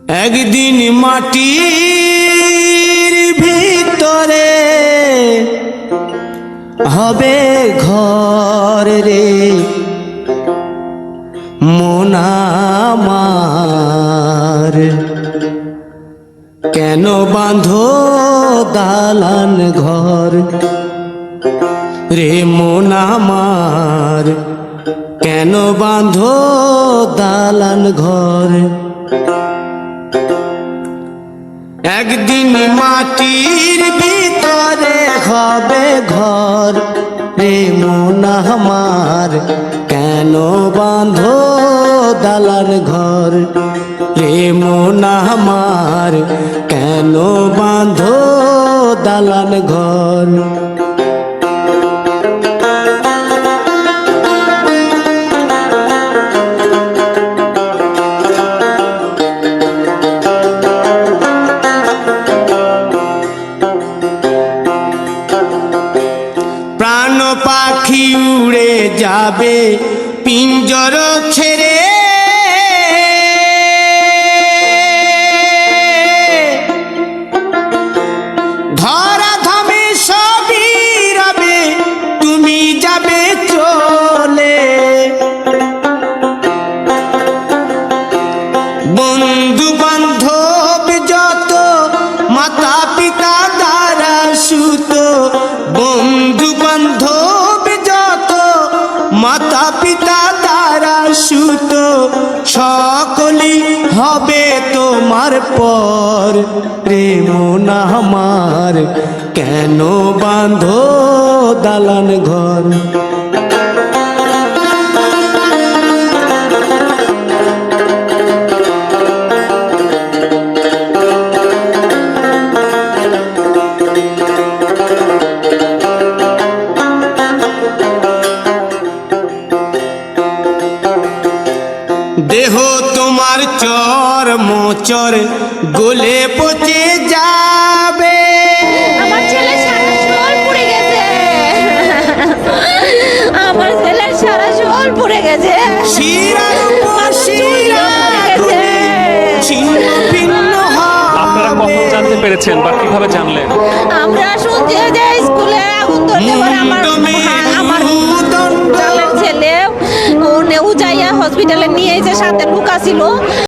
একদিন মাটির ভিতরে হবে ঘর রে মন আমার, কেন বাঁধো দালান ঘর রে মন আমার, কেন বাঁধো দালান ঘর। একদিন মাটির ভিতরে হবে ঘর রে মন আমার, কেন বাঁধো দালান ঘর রে মন আমার, কেন বাঁধো দালান ঘর। প্রাণ পাখি উড়ে যাবে পিঞ্জর ছেড়ে, ধরা ধামে সবই রবে তুমি যাবে চলে। বন্ধু বান্ধব যত মাতা পিতা দ্বারা সুত, বন্ধু বান্ধব যত মাতা পিতা দ্বারা সুত, সকলই হবে তোমার পর রে মন আমার, কেন বাঁধো দালান ঘর। দেহ তোমার চর মোচর গলে পচে যাবে, আমার ছেলের সারা শরীর পুড়ে গেছে, আমার ছেলের সারা শরীর পুড়ে গেছে, শিরার উপর শিরা ছিন্ন ভিন্ন হবে। আপনারা কখন জানতে পেরেছেন বা কিভাবে জানলেন? আমরা শুনছি যে স্কুলে আগুন ধরতে পারে আমার ছেলে ও যাইয়া হসপিটালে নিয়ে এসে সাথে লুকা ছিল।